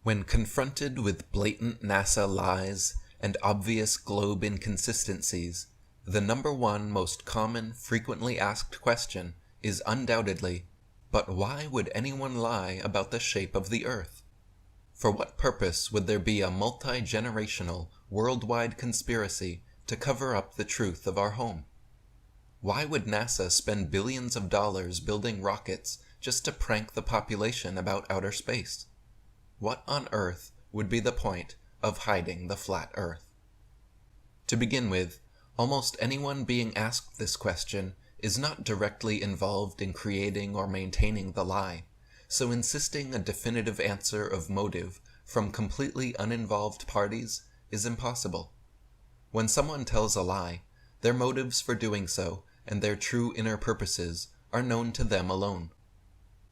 When confronted with blatant NASA lies and obvious globe inconsistencies, the number one most common, frequently asked question is undoubtedly, but why would anyone lie about the shape of the Earth? For what purpose would there be a multi-generational, worldwide conspiracy to cover up the truth of our home? Why would NASA spend billions of dollars building rockets just to prank the population about outer space? What on earth would be the point of hiding the flat Earth? To begin with, almost anyone being asked this question is not directly involved in creating or maintaining the lie, so insisting a definitive answer of motive from completely uninvolved parties is impossible. When someone tells a lie, their motives for doing so and their true inner purposes are known to them alone.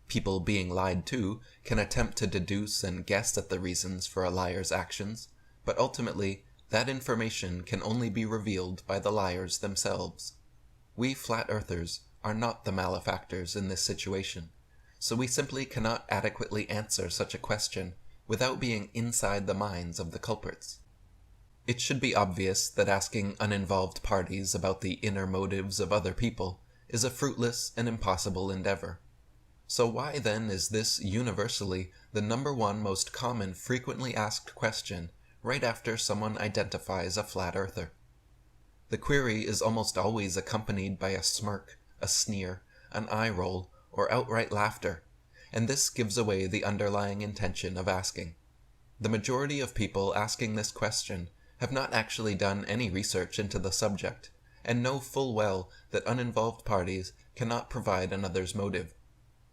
People being lied to can attempt to deduce and guess at the reasons for a liar's actions, but ultimately that information can only be revealed by the liars themselves. We flat earthers are not the malefactors in this situation, so we simply cannot adequately answer such a question without being inside the minds of the culprits. It should be obvious that asking uninvolved parties about the inner motives of other people is a fruitless and impossible endeavor. So why then is this universally the number one most common frequently asked question right after someone identifies a flat earther? The query is almost always accompanied by a smirk, a sneer, an eye roll, or outright laughter, and this gives away the underlying intention of asking. The majority of people asking this question have not actually done any research into the subject, and know full well that uninvolved parties cannot provide another's motive.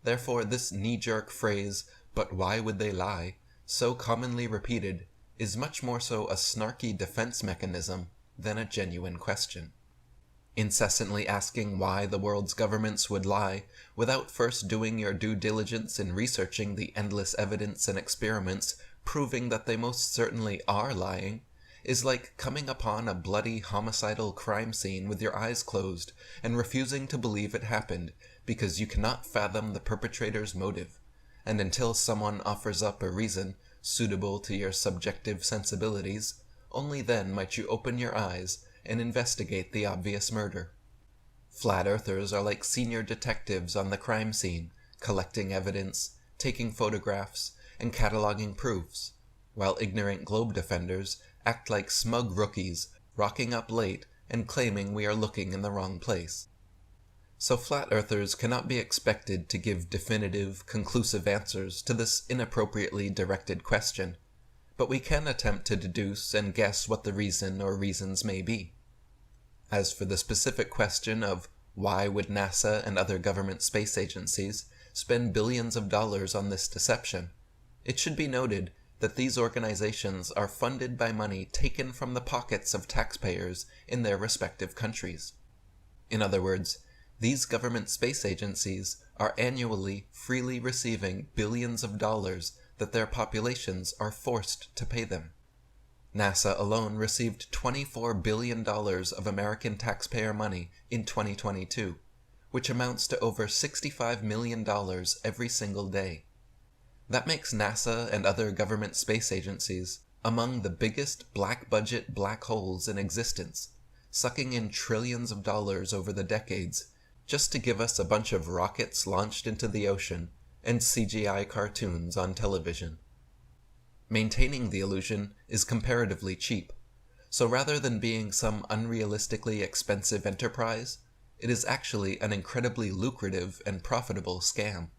Therefore, this knee-jerk phrase, "but why would they lie," so commonly repeated, is much more so a snarky defense mechanism than a genuine question. Incessantly asking why the world's governments would lie without first doing your due diligence in researching the endless evidence and experiments proving that they most certainly are lying is like coming upon a bloody homicidal crime scene with your eyes closed and refusing to believe it happened because you cannot fathom the perpetrator's motive, and until someone offers up a reason suitable to your subjective sensibilities, only then might you open your eyes and investigate the obvious murder. Flat earthers are like senior detectives on the crime scene, collecting evidence, taking photographs, and cataloging proofs, while ignorant globe defenders act like smug rookies, rocking up late and claiming we are looking in the wrong place. So flat earthers cannot be expected to give definitive, conclusive answers to this inappropriately directed question, but we can attempt to deduce and guess what the reason or reasons may be. As for the specific question of why would NASA and other government space agencies spend billions of dollars on this deception, it should be noted that these organizations are funded by money taken from the pockets of taxpayers in their respective countries. In other words, these government space agencies are annually freely receiving billions of dollars that their populations are forced to pay them. NASA alone received $24 billion of American taxpayer money in 2022, which amounts to over $65 million every single day. That makes NASA and other government space agencies among the biggest black-budget black holes in existence, sucking in trillions of dollars over the decades just to give us a bunch of rockets launched into the ocean and CGI cartoons on television. Maintaining the illusion is comparatively cheap, so rather than being some unrealistically expensive enterprise, it is actually an incredibly lucrative and profitable scam.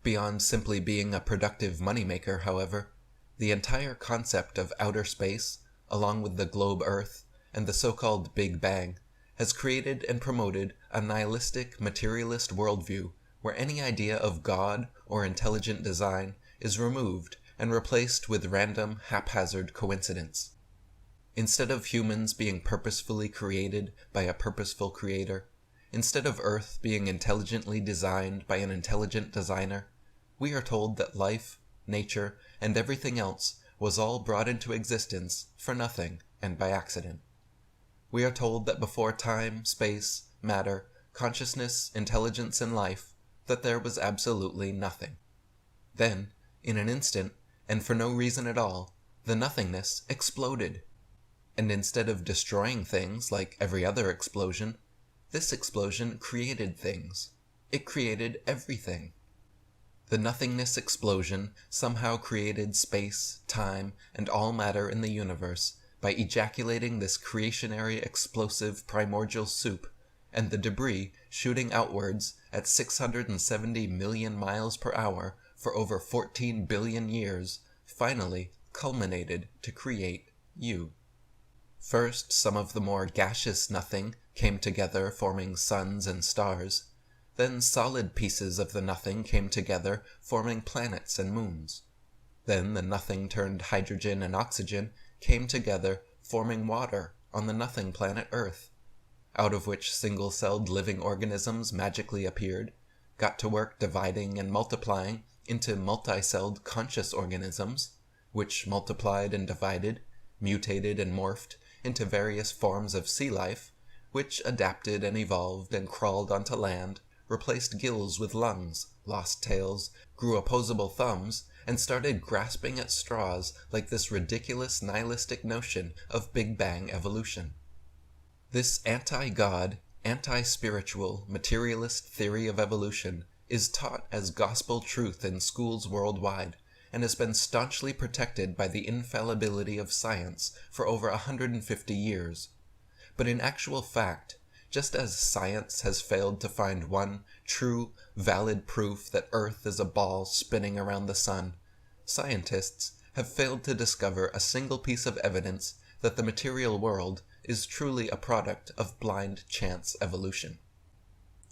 Beyond simply being a productive moneymaker, however, the entire concept of outer space, along with the globe Earth and the so-called Big Bang, has created and promoted a nihilistic, materialist worldview where any idea of God or intelligent design is removed and replaced with random, haphazard coincidence. Instead of humans being purposefully created by a purposeful creator, instead of Earth being intelligently designed by an intelligent designer, we are told that life, nature, and everything else was all brought into existence for nothing and by accident. We are told that before time, space, matter, consciousness, intelligence, and life, that there was absolutely nothing. Then, in an instant, and for no reason at all, the nothingness exploded. And instead of destroying things like every other explosion, this explosion created things. It created everything. The nothingness explosion somehow created space, time, and all matter in the universe by ejaculating this creationary explosive primordial soup, and the debris shooting outwards at 670 million miles per hour for over 14 billion years finally culminated to create you. First, some of the more gaseous nothing came together forming suns and stars. Then solid pieces of the nothing came together forming planets and moons. Then the nothing turned hydrogen and oxygen came together forming water on the nothing planet Earth, out of which single-celled living organisms magically appeared, got to work dividing and multiplying into multi-celled conscious organisms, which multiplied and divided, mutated and morphed into various forms of sea life, which adapted and evolved and crawled onto land, replaced gills with lungs, lost tails, grew opposable thumbs, and started grasping at straws like this ridiculous nihilistic notion of Big Bang evolution. This anti-God, anti-spiritual, materialist theory of evolution is taught as gospel truth in schools worldwide, and has been staunchly protected by the infallibility of science for over 150 years. But in actual fact, just as science has failed to find one true, valid proof that Earth is a ball spinning around the sun, scientists have failed to discover a single piece of evidence that the material world is truly a product of blind chance evolution.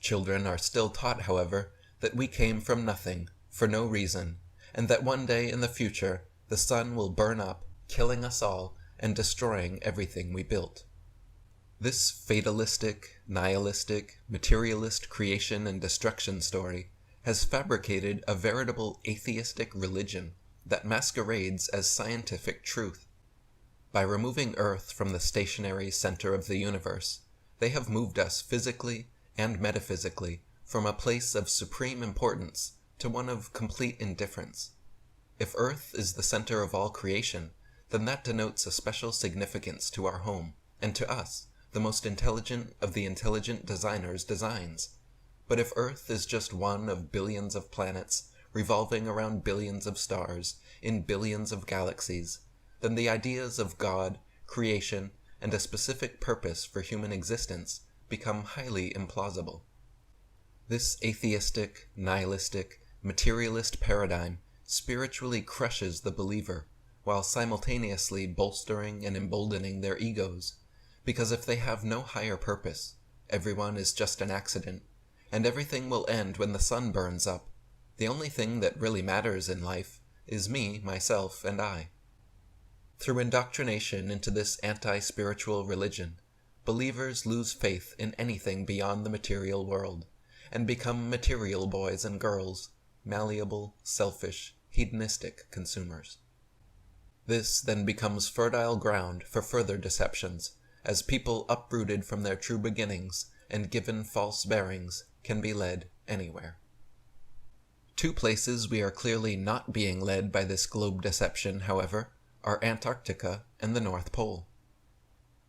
Children are still taught, however, that we came from nothing, for no reason, and that one day in the future the sun will burn up, killing us all and destroying everything we built. This fatalistic, nihilistic, materialist creation and destruction story has fabricated a veritable atheistic religion that masquerades as scientific truth. By removing Earth from the stationary center of the universe, they have moved us physically and metaphysically from a place of supreme importance to one of complete indifference. If Earth is the center of all creation, then that denotes a special significance to our home, and to us, the most intelligent of the intelligent designer's designs. But if Earth is just one of billions of planets revolving around billions of stars in billions of galaxies, then the ideas of God, creation, and a specific purpose for human existence become highly implausible. This atheistic, nihilistic, materialist paradigm spiritually crushes the believer, while simultaneously bolstering and emboldening their egos, because if they have no higher purpose, everyone is just an accident, and everything will end when the sun burns up. The only thing that really matters in life is me, myself, and I. Through indoctrination into this anti-spiritual religion, believers lose faith in anything beyond the material world, and become material boys and girls, malleable, selfish, hedonistic consumers. This then becomes fertile ground for further deceptions, as people uprooted from their true beginnings and given false bearings can be led anywhere. Two places we are clearly not being led by this globe deception, however, are Antarctica and the North Pole.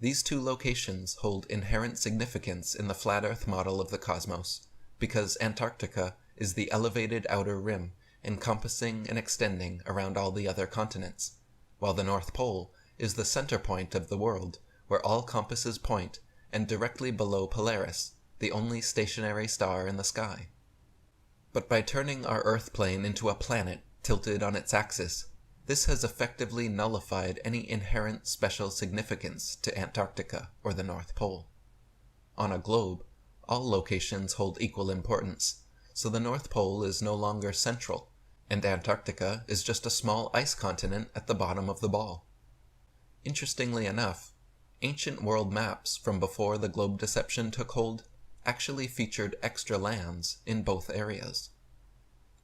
These two locations hold inherent significance in the flat Earth model of the cosmos, because Antarctica is the elevated outer rim encompassing and extending around all the other continents, while the North Pole is the center point of the world where all compasses point, and directly below Polaris, the only stationary star in the sky. But by turning our Earth plane into a planet tilted on its axis, this has effectively nullified any inherent special significance to Antarctica or the North Pole. On a globe, all locations hold equal importance, so the North Pole is no longer central, and Antarctica is just a small ice continent at the bottom of the ball. Interestingly enough, ancient world maps from before the globe deception took hold actually featured extra lands in both areas.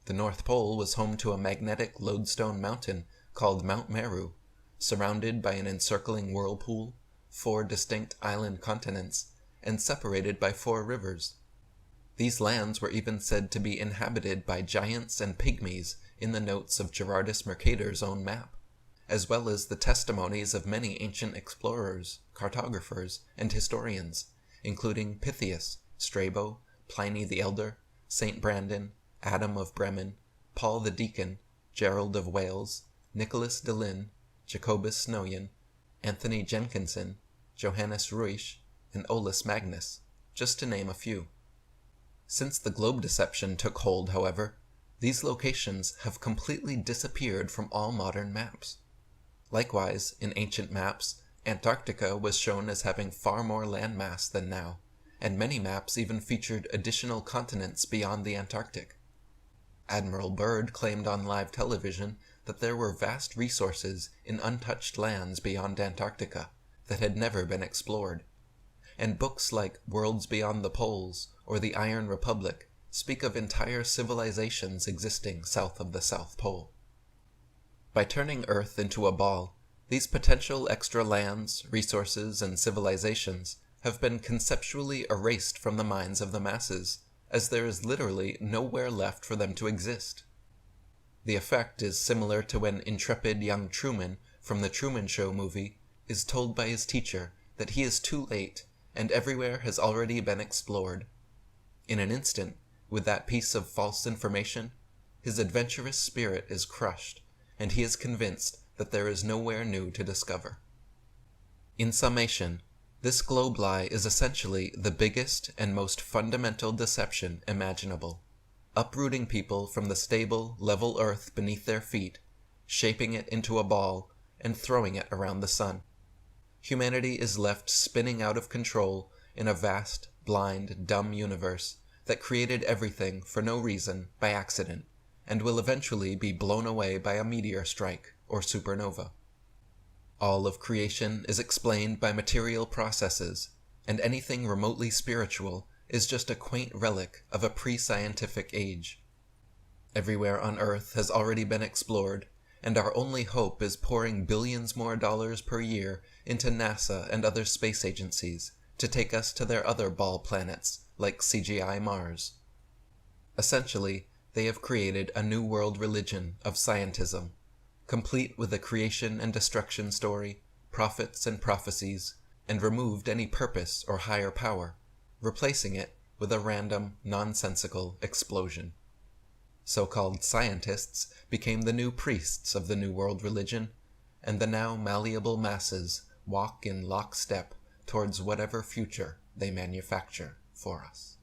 The North Pole was home to a magnetic lodestone mountain called Mount Meru, surrounded by an encircling whirlpool, 4 distinct island continents, and separated by 4 rivers. These lands were even said to be inhabited by giants and pygmies in the notes of Gerardus Mercator's own map, as well as the testimonies of many ancient explorers, cartographers, and historians, including Pytheas, Strabo, Pliny the Elder, St. Brandon, Adam of Bremen, Paul the Deacon, Gerald of Wales, Nicholas de Lin, Jacobus Snoyen, Anthony Jenkinson, Johannes Ruisch, and Olaus Magnus, just to name a few. Since the globe deception took hold, however, these locations have completely disappeared from all modern maps. Likewise, in ancient maps, Antarctica was shown as having far more landmass than now, and many maps even featured additional continents beyond the Antarctic. Admiral Byrd claimed on live television that there were vast resources in untouched lands beyond Antarctica that had never been explored, and books like Worlds Beyond the Poles or The Iron Republic speak of entire civilizations existing south of the South Pole. By turning Earth into a ball, these potential extra lands, resources, and civilizations have been conceptually erased from the minds of the masses, as there is literally nowhere left for them to exist. The effect is similar to when intrepid young Truman from the Truman Show movie is told by his teacher that he is too late and everywhere has already been explored. In an instant, with that piece of false information, his adventurous spirit is crushed, and he is convinced that there is nowhere new to discover. In summation, this globe lie is essentially the biggest and most fundamental deception imaginable, uprooting people from the stable, level earth beneath their feet, shaping it into a ball, and throwing it around the sun. Humanity is left spinning out of control in a vast, blind, dumb universe that created everything for no reason by accident, and will eventually be blown away by a meteor strike or supernova. All of creation is explained by material processes, and anything remotely spiritual is just a quaint relic of a pre-scientific age. Everywhere on Earth has already been explored, and our only hope is pouring billions more dollars per year into NASA and other space agencies to take us to their other ball planets, like CGI Mars. Essentially, they have created a new world religion of scientism, complete with a creation and destruction story, prophets and prophecies, and removed any purpose or higher power, replacing it with a random, nonsensical explosion. So-called scientists became the new priests of the New World religion, and the now malleable masses walk in lockstep towards whatever future they manufacture for us.